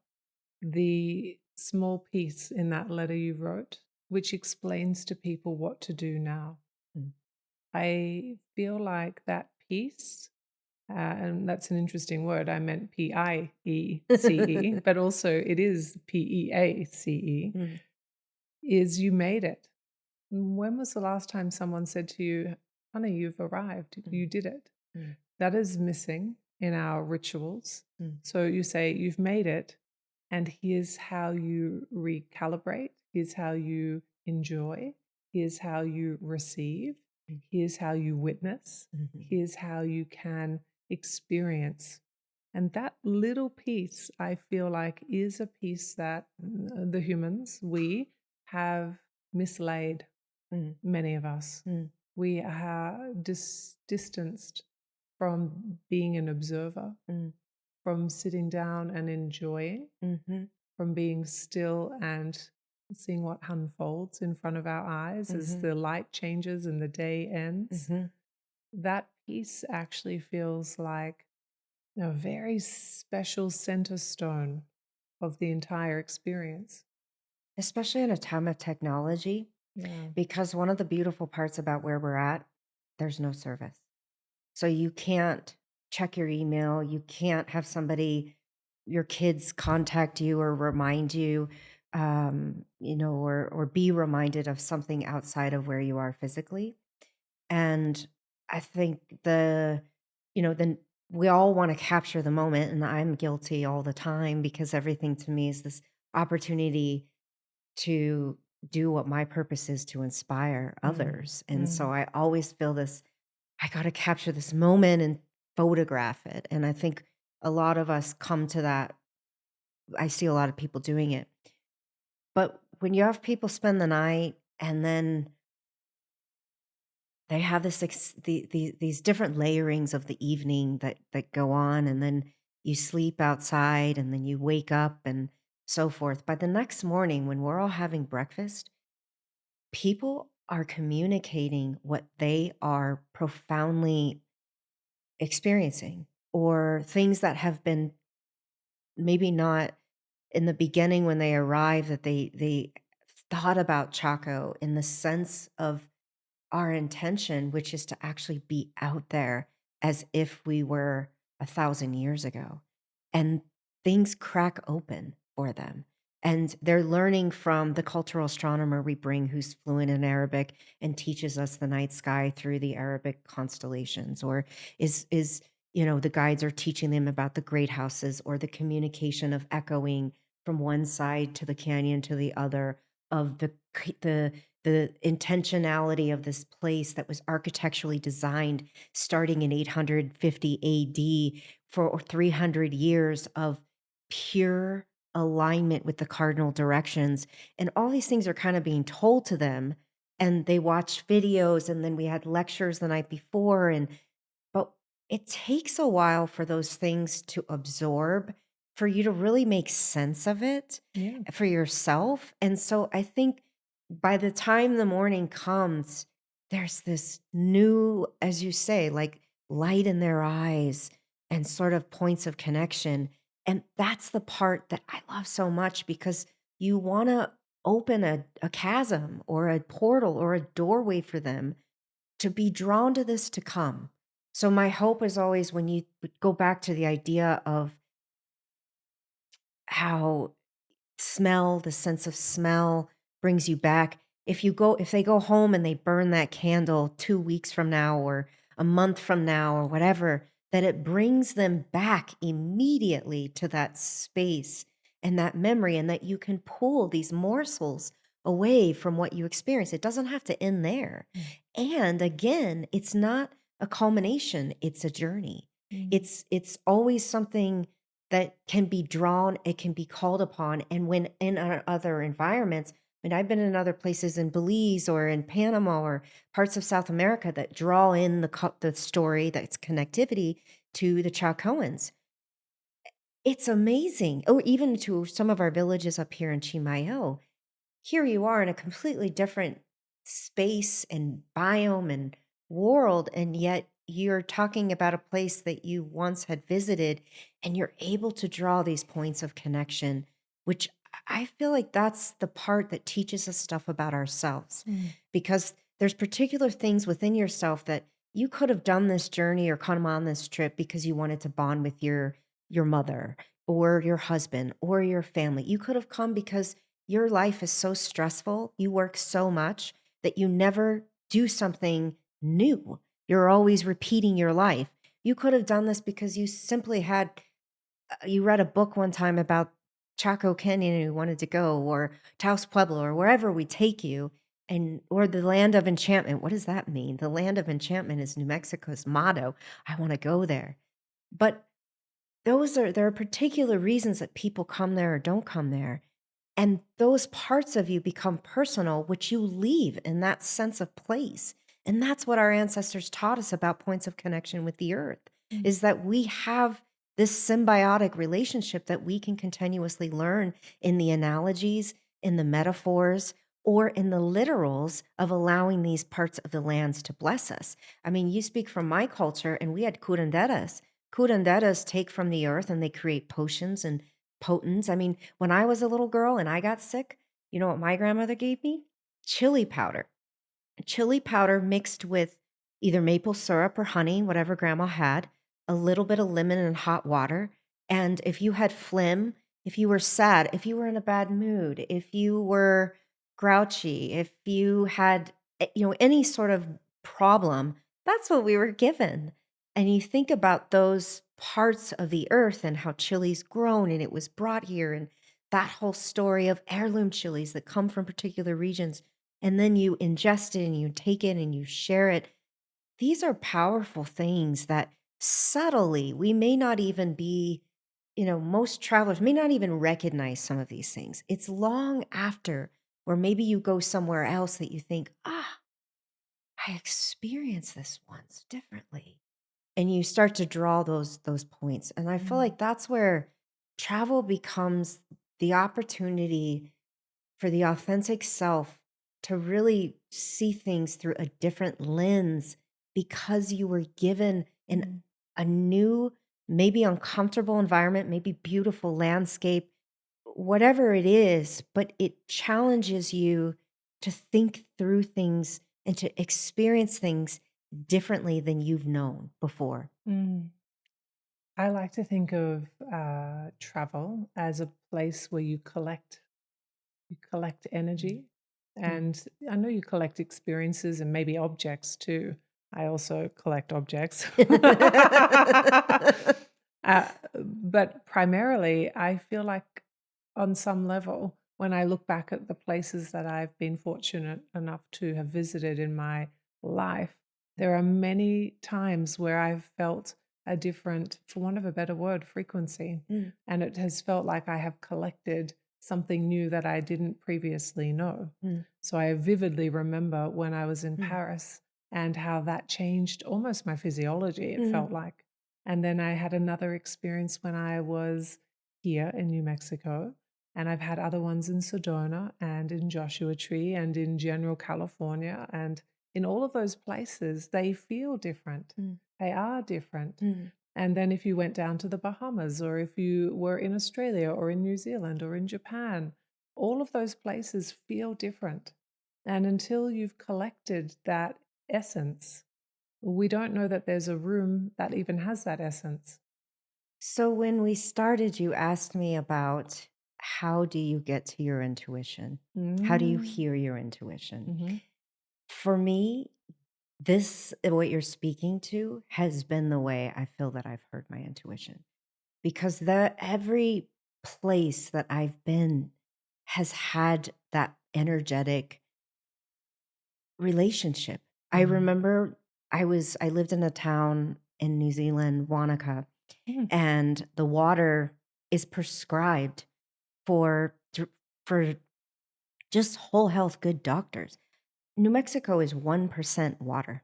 the small piece in that letter you wrote, which explains to people what to do now. Mm. I feel like that piece, and that's an interesting word. I meant PIECE, but also it is PEACE, Mm. is you made it. When was the last time someone said to you, honey, you've arrived, you did it? Mm. That is missing in our rituals. Mm. So you say, you've made it, and here's how you recalibrate, here's how you enjoy, here's how you receive, Mm. here's how you witness, Mhm. here's how you can experience. And that little piece, I feel like, is a piece that the humans, we have mislaid, Mm. many of us. Mm. We are distanced from being an observer, Mm. from sitting down and enjoying, Mhm. from being still and seeing what unfolds in front of our eyes as Mhm. the light changes and the day ends. Mhm. That piece actually feels like a very special center stone of the entire experience. Especially in a time of technology, Yeah. because one of the beautiful parts about where we're at, there's no service. So you can't check your email, you can't have somebody, your kids, contact you or remind you, or be reminded of something outside of where you are physically. And I think then we all want to capture the moment, and I'm guilty all the time because everything to me is this opportunity to do what my purpose is, to inspire Mm, others. And so mm, I always feel this, I got to capture this moment and photograph it. And I think a lot of us come to that. I see a lot of people doing it. But when you have people spend the night and then they have these different layerings of the evening that go on, and then you sleep outside and then you wake up and so forth. By the next morning, when we're all having breakfast, people are communicating what they are profoundly experiencing, or things that have been maybe not in the beginning when they arrived, that they thought about Chaco in the sense of our intention, which is to actually be out there as if we were 1,000 years ago. And things crack open for them. And they're learning from the cultural astronomer we bring, who's fluent in Arabic and teaches us the night sky through the Arabic constellations, or is the guides are teaching them about the great houses, or the communication of echoing from one side to the canyon to the other, of the intentionality of this place that was architecturally designed starting in 850 AD for 300 years of pure alignment with the cardinal directions. And all these things are kind of being told to them. And they watch videos, and then we had lectures the night before. But it takes a while for those things to absorb, for you to really make sense of it Yeah. for yourself. And so I think by the time the morning comes, there's this new, as you say, like light in their eyes and sort of points of connection. And that's the part that I love so much, because you want to open a chasm or a portal or a doorway for them to be drawn to this to come. So my hope is always, when you go back to the idea of how smell, the sense of smell brings you back. If they go home and they burn that candle 2 weeks from now or a month from now or whatever, that it brings them back immediately to that space and that memory, and that you can pull these morsels away from what you experience. It doesn't have to end there. And again, it's not a culmination, it's a journey. Mm. It's always something that can be drawn, it can be called upon. And when in our other environments, I mean, I've been in other places in Belize or in Panama or parts of South America that draw in the story, that's connectivity to the Chacoans. It's amazing. Or even to some of our villages up here in Chimayo. Here you are in a completely different space and biome and world, and yet you're talking about a place that you once had visited, and you're able to draw these points of connection, which I feel like that's the part that teaches us stuff about ourselves, Mm. because there's particular things within yourself that you could have done this journey or come on this trip because you wanted to bond with your mother or your husband or your family. You could have come because your life is so stressful, you work so much that you never do something new. You're always repeating your life. You could have done this because you simply you read a book one time about Chaco Canyon and you wanted to go, or Taos Pueblo, or wherever we take you, or the land of enchantment. What does that mean? The land of enchantment is New Mexico's motto. I want to go there. But there are particular reasons that people come there or don't come there. And those parts of you become personal, which you leave in that sense of place. And that's what our ancestors taught us about points of connection with the earth, Mm. is that we have this symbiotic relationship that we can continuously learn in the analogies, in the metaphors, or in the literals of allowing these parts of the lands to bless us. I mean, you speak from my culture, and we had curanderas. Curanderas take from the earth and they create potions and potents. I mean, when I was a little girl and I got sick, you know what my grandmother gave me? Chili powder. Chili powder mixed with either maple syrup or honey, whatever grandma had, a little bit of lemon and hot water. And if you had phlegm, if you were sad, if you were in a bad mood, if you were grouchy, if you had any sort of problem, that's what we were given. And you think about those parts of the earth and how chili's grown and it was brought here, and that whole story of heirloom chilies that come from particular regions, and then you ingest it and you take it and you share it. These are powerful things that subtly we may not even be, most travelers may not even recognize some of these things. It's long after, or maybe you go somewhere else, that you think, I experienced this once differently. And you start to draw those points. And I feel Mm. like that's where travel becomes the opportunity for the authentic self to really see things through a different lens because you were given in a new, maybe uncomfortable environment, maybe beautiful landscape, whatever it is, but it challenges you to think through things and to experience things differently than you've known before. Mm. I like to think of travel as a place where you collect energy. And I know you collect experiences and maybe objects too. I also collect objects. But primarily, I feel like on some level, when I look back at the places that I've been fortunate enough to have visited in my life, there are many times where I've felt a different, for want of a better word, frequency. And it has felt like I have collected something new that I didn't previously know. So I vividly remember when I was in Paris and how that changed almost my physiology, it felt like. And then I had another experience when I was here in New Mexico. And I've had other ones in Sedona and in Joshua Tree and in general California. And in all of those places, they feel different. They are different. And then if you went down to the Bahamas, or if you were in Australia or in New Zealand or in Japan, all of those places feel different. And until you've collected that essence, we don't know that there's a room that even has that essence. So when we started, you asked me about how do you get to your intuition? How do you hear your intuition? For me, what you're speaking to has been the way I feel that I've heard my intuition, because every place that I've been has had that energetic relationship. I remember I lived in a town in New Zealand, Wanaka, and the water is prescribed for for just whole health good doctors. New Mexico is 1% water.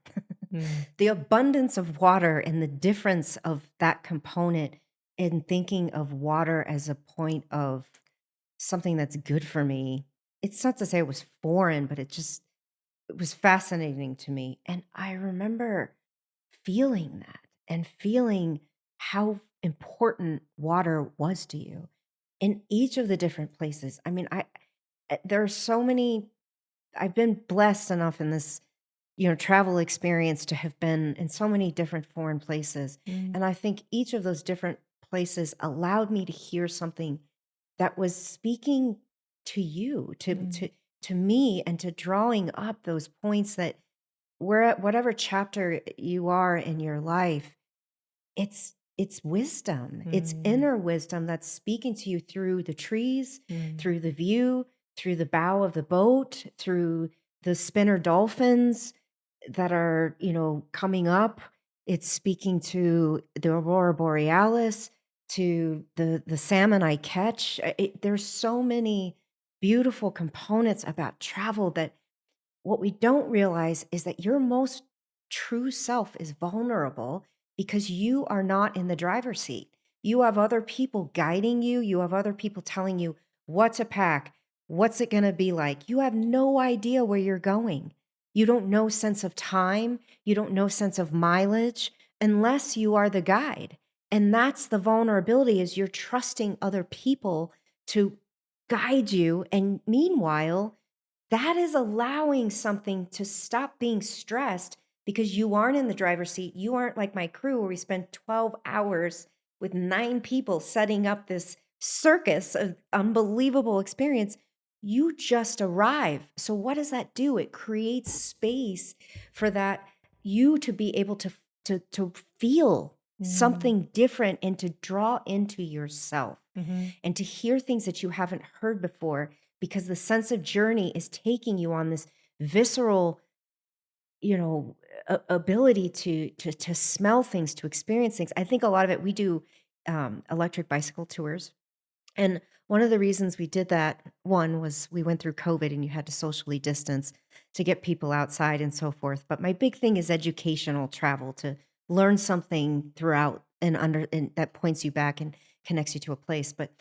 The abundance of water and the difference of that component in thinking of water as a point of something that's good for me. It's not to say it was foreign, but it was fascinating to me. And I remember feeling that and feeling how important water was to you in each of the different places. I mean, there are so many. I've been blessed enough in this, travel experience to have been in so many different foreign places. And I think each of those different places allowed me to hear something that was speaking to you, to me, and to drawing up those points that we're at whatever chapter you are in your life, it's wisdom. It's inner wisdom that's speaking to you through the trees, through the view, through the bow of the boat, through the spinner dolphins that are, coming up. It's speaking to the aurora borealis, to the salmon I catch. There's so many beautiful components about travel that what we don't realize is that your most true self is vulnerable because you are not in the driver's seat. You have other people guiding you. You have other people telling you what to pack. What's it going to be like? You have no idea where you're going. You don't know sense of time. You don't know sense of mileage unless you are the guide. And that's the vulnerability, is you're trusting other people to guide you. And meanwhile, that is allowing something to stop being stressed because you aren't in the driver's seat. You aren't like my crew where we spent 12 hours with 9 people setting up this circus of unbelievable experience. You just arrive. So what does that do? It creates space for that you to be able to feel something different and to draw into yourself and to hear things that you haven't heard before, because the sense of journey is taking you on this visceral, ability to smell things, to experience things. I think a lot of it, we do electric bicycle tours. And one of the reasons we did that, one, was we went through COVID and you had to socially distance to get people outside and so forth. But my big thing is educational travel, to learn something throughout and that points you back and connects you to a place. But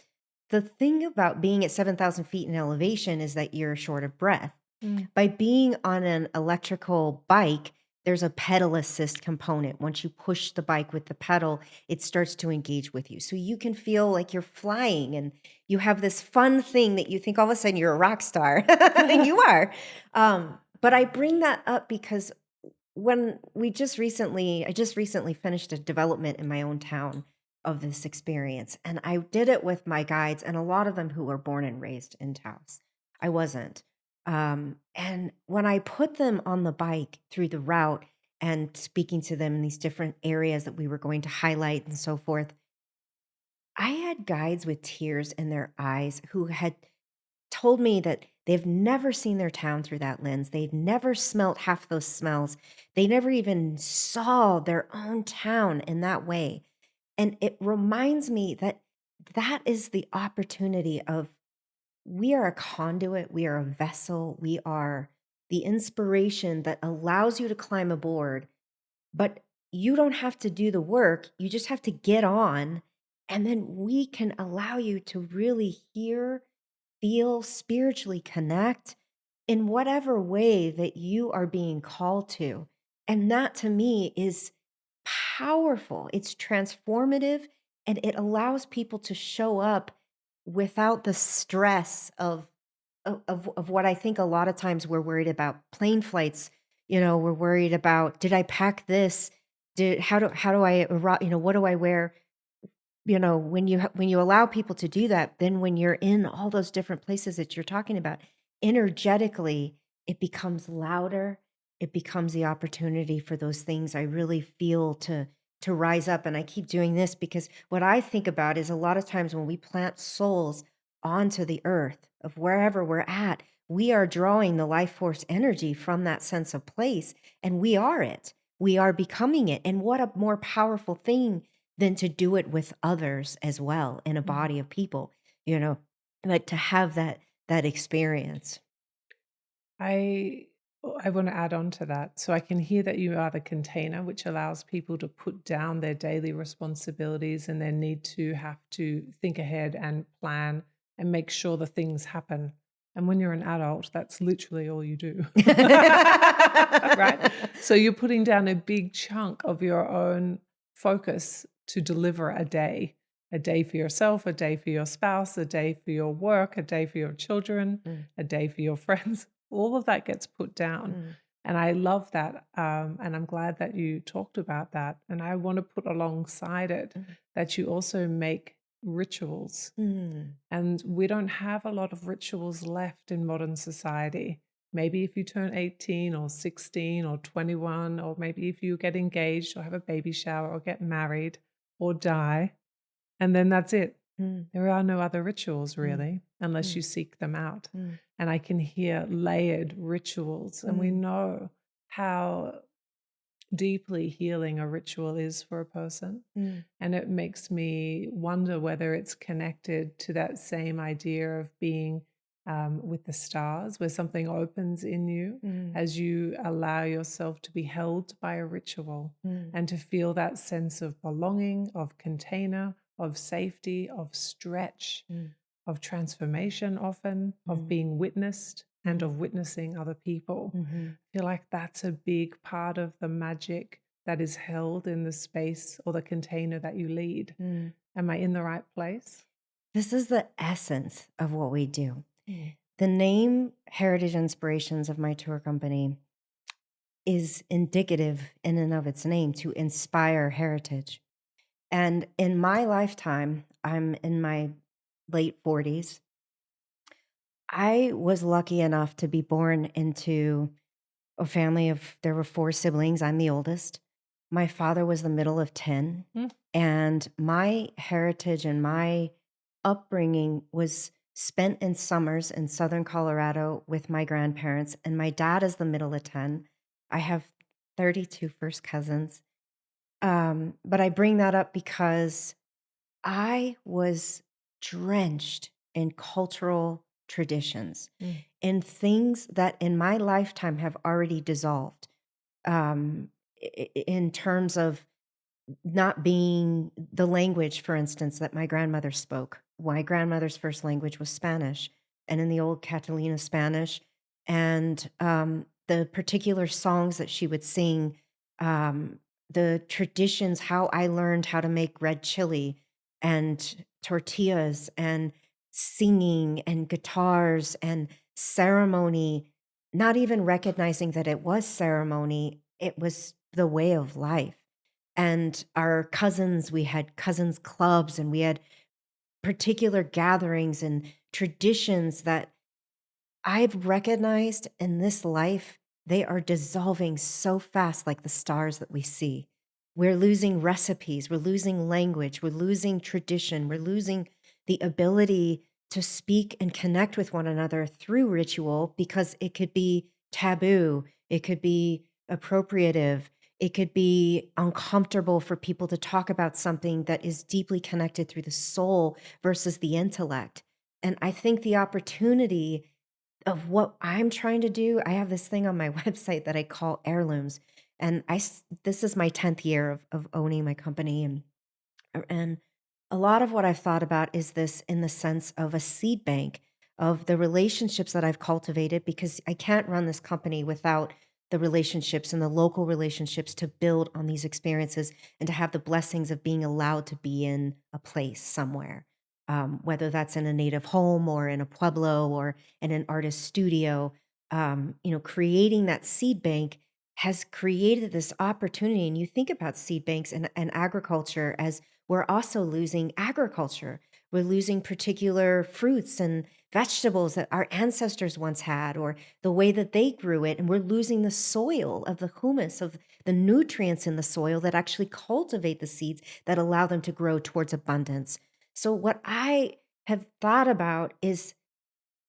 the thing about being at 7,000 feet in elevation is that you're short of breath. Mm. By being on an electrical bike, there's a pedal assist component. Once you push the bike with the pedal, it starts to engage with you. So you can feel like you're flying and you have this fun thing that you think all of a sudden you're a rock star. And you are. But I bring that up because I just recently finished a development in my own town of this experience. And I did it with my guides and a lot of them who were born and raised in Taos. I wasn't. And when I put them on the bike through the route and speaking to them in these different areas that we were going to highlight and so forth, I had guides with tears in their eyes who had told me that they've never seen their town through that lens. They've never smelt half those smells. They never even saw their own town in that way. And it reminds me that that is the opportunity of we are a conduit, we are a vessel, we are the inspiration that allows you to climb aboard, but you don't have to do the work. You just have to get on. And then we can allow you to really hear, feel, spiritually connect in whatever way that you are being called to. And that to me is powerful. It's transformative and it allows people to show up without the stress of what I think a lot of times we're worried about plane flights. We're worried about, did I pack this? How do I, what do I wear? When you allow people to do that, then when you're in all those different places that you're talking about, energetically, it becomes louder. It becomes the opportunity for those things I really feel to rise up. And I keep doing this because what I think about is a lot of times when we plant souls onto the earth of wherever we're at, we are drawing the life force energy from that sense of place, and we are it. We are becoming it. And what a more powerful thing than to do it with others as well in a body of people, like to have that experience. I want to add on to that. So I can hear that you are the container, which allows people to put down their daily responsibilities and their need to have to think ahead and plan and make sure the things happen. And when you're an adult, that's literally all you do. Right? So you're putting down a big chunk of your own focus to deliver a day for yourself, a day for your spouse, a day for your work, a day for your children, a day for your friends. All of that gets put down. And I love that. And I'm glad that you talked about that. And I want to put alongside it that you also make rituals. And we don't have a lot of rituals left in modern society. Maybe if you turn 18 or 16 or 21, or maybe if you get engaged or have a baby shower or get married or die, and then that's it. There are no other rituals really, unless you seek them out. And I can hear layered rituals, and we know how deeply healing a ritual is for a person. And it makes me wonder whether it's connected to that same idea of being with the stars, where something opens in you as you allow yourself to be held by a ritual and to feel that sense of belonging, of container, of safety, of stretch, of transformation often, of being witnessed and of witnessing other people. I feel like that's a big part of the magic that is held in the space or the container that you lead. Am I in the right place? This is the essence of what we do. The name Heritage Inspirations of my tour company is indicative in and of its name to inspire heritage. And in my lifetime, I'm in my late 40s. I was lucky enough to be born into a family there were 4 siblings. I'm the oldest. My father was the middle of 10. And my heritage and my upbringing was spent in summers in Southern Colorado with my grandparents. And my dad is the middle of 10. I have 32 first cousins. But I bring that up because I was drenched in cultural traditions and things that in my lifetime have already dissolved, in terms of not being the language, for instance, that my grandmother spoke. My grandmother's first language was Spanish, and in the old Catalina Spanish. and the particular songs that she would sing, um, the traditions, how I learned how to make red chili and tortillas and singing and guitars and ceremony, not even recognizing that it was ceremony, it was the way of life. And our cousins, we had cousins clubs and we had particular gatherings and traditions that I've recognized in this life, they are dissolving so fast like the stars that we see. We're losing recipes, we're losing language, we're losing tradition, we're losing the ability to speak and connect with one another through ritual because it could be taboo, it could be appropriative, it could be uncomfortable for people to talk about something that is deeply connected through the soul versus the intellect. And I think the opportunity of what I'm trying to do, I have this thing on my website that I call heirlooms, and this is my 10th year of owning my company, and a lot of what I've thought about is this in the sense of a seed bank of the relationships that I've cultivated because I can't run this company without the relationships and the local relationships to build on these experiences and to have the blessings of being allowed to be in a place somewhere. Whether that's in a native home or in a pueblo or in an artist studio, creating that seed bank has created this opportunity. And you think about seed banks and agriculture as we're also losing agriculture. We're losing particular fruits and vegetables that our ancestors once had, or the way that they grew it. And we're losing the soil of the humus, of the nutrients in the soil that actually cultivate the seeds that allow them to grow towards abundance. So, what I have thought about is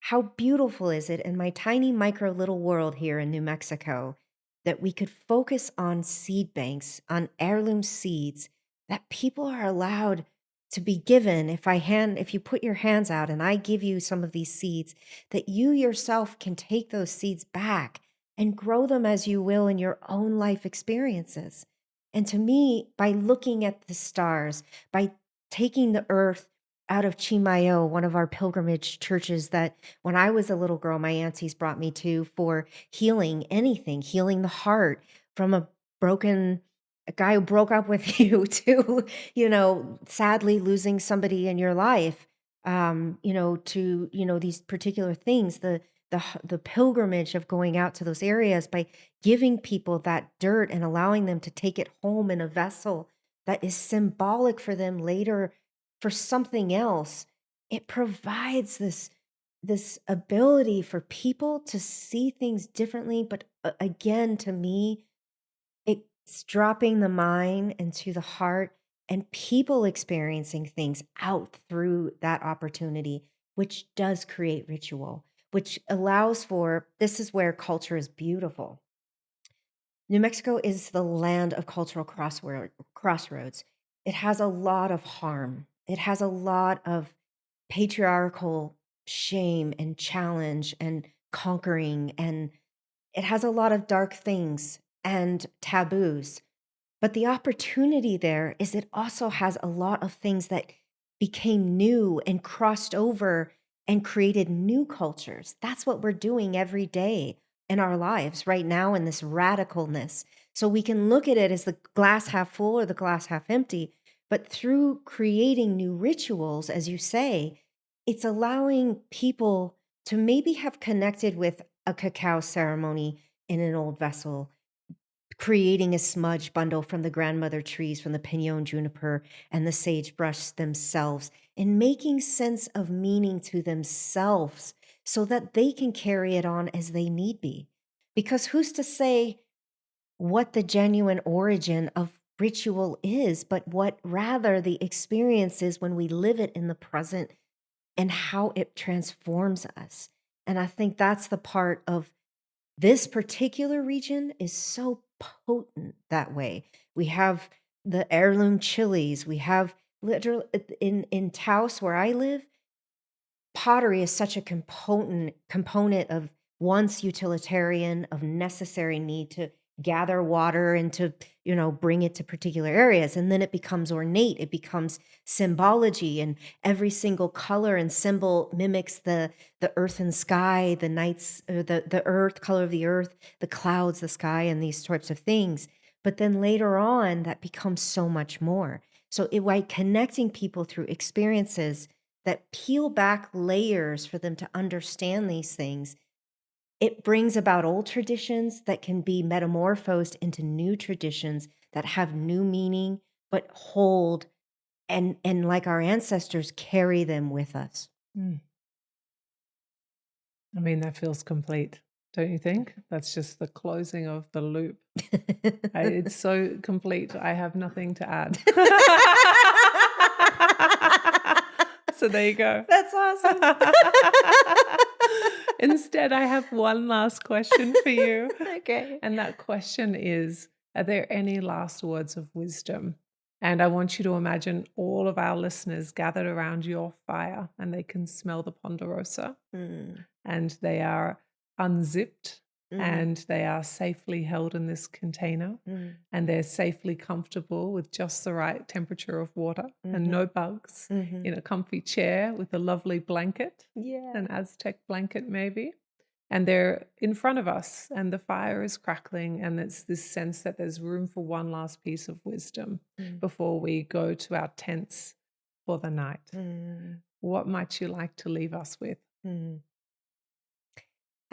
how beautiful is it in my tiny micro little world here in New Mexico that we could focus on seed banks, on heirloom seeds that people are allowed to be given. If you put your hands out and I give you some of these seeds, that you yourself can take those seeds back and grow them as you will in your own life experiences. And to me, by looking at the stars, by taking the earth out of Chimayo, one of our pilgrimage churches that when I was a little girl, my aunties brought me to for healing anything, healing the heart from a guy who broke up with you to, sadly losing somebody in your life, to, these particular things, the pilgrimage of going out to those areas by giving people that dirt and allowing them to take it home in a vessel that is symbolic for them later for something else. It provides this ability for people to see things differently, but again, to me, it's dropping the mind into the heart and people experiencing things out through that opportunity, which does create ritual, which allows for this is where culture is beautiful. New Mexico is the land of cultural crossroads. It has a lot of harm. It has a lot of patriarchal shame and challenge and conquering, and it has a lot of dark things and taboos. But the opportunity there is it also has a lot of things that became new and crossed over and created new cultures. That's what we're doing every day in our lives right now in this radicalness. So we can look at it as the glass half full or the glass half empty. But through creating new rituals, as you say, it's allowing people to maybe have connected with a cacao ceremony in an old vessel, creating a smudge bundle from the grandmother trees, from the pinon juniper and the sagebrush themselves, and making sense of meaning to themselves so that they can carry it on as they need be. Because who's to say what the genuine origin of ritual is, but what rather the experience is when we live it in the present and how it transforms us. And I think that's the part of this particular region is so potent that way. We have the heirloom chilies. We have literally in Taos where I live, pottery is such a component of once utilitarian, of necessary need to gather water and to, bring it to particular areas. And then it becomes ornate. It becomes symbology, and every single color and symbol mimics the earth and sky, the nights, the earth, color of the earth, the clouds, the sky, and these sorts of things. But then later on, that becomes so much more. So by connecting people through experiences that peel back layers for them to understand these things, it brings about old traditions that can be metamorphosed into new traditions that have new meaning, but hold and like our ancestors, carry them with us. Mm. I mean, that feels complete, don't you think? That's just the closing of the loop. It's so complete. I have nothing to add. So there you go. That's awesome. Instead, I have one last question for you. Okay. And that question is, are there any last words of wisdom? And I want you to imagine all of our listeners gathered around your fire, and they can smell the ponderosa, and they are unzipped, and they are safely held in this container, and they're safely comfortable with just the right temperature of water and no bugs, in a comfy chair with a lovely blanket, an Aztec blanket maybe. And they're in front of us, and the fire is crackling, and it's this sense that there's room for one last piece of wisdom before we go to our tents for the night. What might you like to leave us with?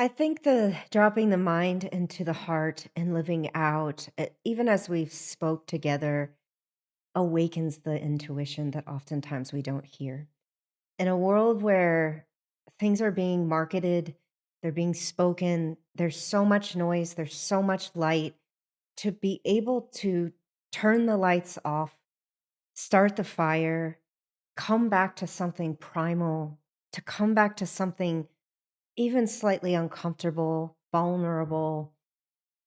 I think the dropping the mind into the heart and living out, even as we've spoke together, awakens the intuition that oftentimes we don't hear. In a world where things are being marketed, they're being spoken, there's so much noise, there's so much light, to be able to turn the lights off, start the fire, come back to something primal, to come back to something even slightly uncomfortable, vulnerable,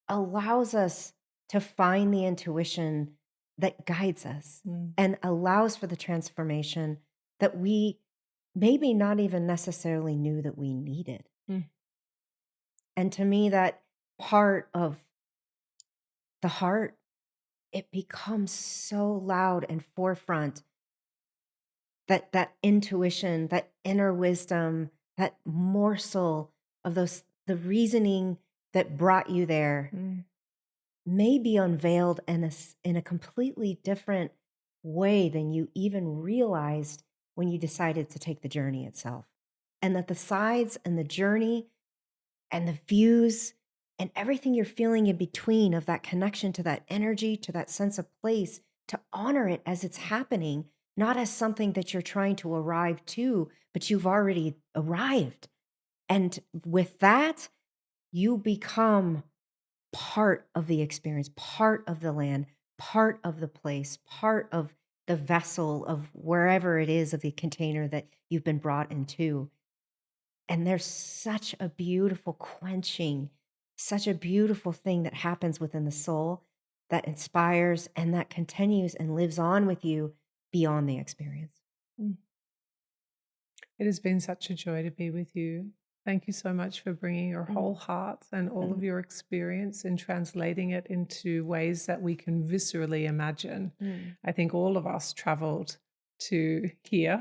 allows us to find the intuition that guides us and allows for the transformation that we maybe not even necessarily knew that we needed. And to me, that part of the heart, it becomes so loud and forefront, that intuition, that inner wisdom, that morsel of the reasoning that brought you there may be unveiled in a completely different way than you even realized when you decided to take the journey itself. And that the sides and the journey and the views and everything you're feeling in between, of that connection to that energy, to that sense of place, to honor it as it's happening, not as something that you're trying to arrive to, but you've already arrived. And with that, you become part of the experience, part of the land, part of the place, part of the vessel of wherever it is, of the container that you've been brought into. And there's such a beautiful quenching, such a beautiful thing that happens within the soul that inspires and that continues and lives on with you beyond the experience. It has been such a joy to be with you. Thank you so much for bringing your whole heart and all of your experience and translating it into ways that we can viscerally imagine. I think all of us traveled to here,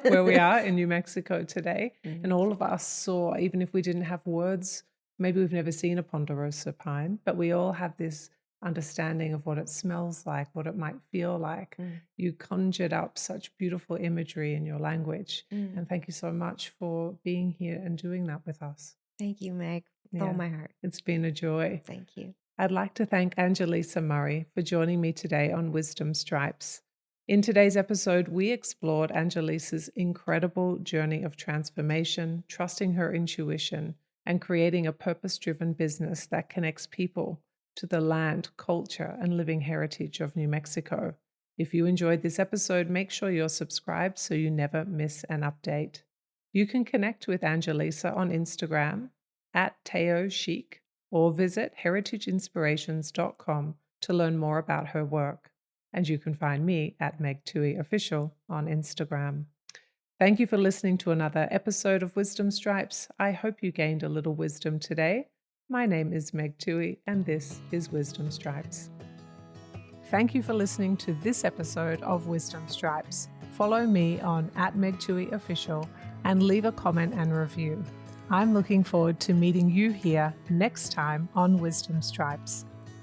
where we are in New Mexico today, and all of us saw, even if we didn't have words, maybe we've never seen a ponderosa pine, but we all have this understanding of what it smells like, what it might feel like. You conjured up such beautiful imagery in your language. And thank you so much for being here and doing that with us. Thank you, Meg, with all my heart. It's been a joy. Thank you. I'd like to thank Angelisa Murray for joining me today on Wisdom Stripes. In today's episode, we explored Angelisa's incredible journey of transformation, trusting her intuition, and creating a purpose-driven business that connects people to the land, culture, and living heritage of New Mexico. If you enjoyed this episode, make sure you're subscribed so you never miss an update. You can connect with Angelisa on Instagram @TeoChic or visit heritageinspirations.com to learn more about her work. And you can find me at Meg Tuohey Official on Instagram. Thank you for listening to another episode of Wisdom Stripes. I hope you gained a little wisdom today. My name is Meg Tuohey, and this is Wisdom Stripes. Thank you for listening to this episode of Wisdom Stripes. Follow me on @MegTuoheyOfficial and leave a comment and review. I'm looking forward to meeting you here next time on Wisdom Stripes.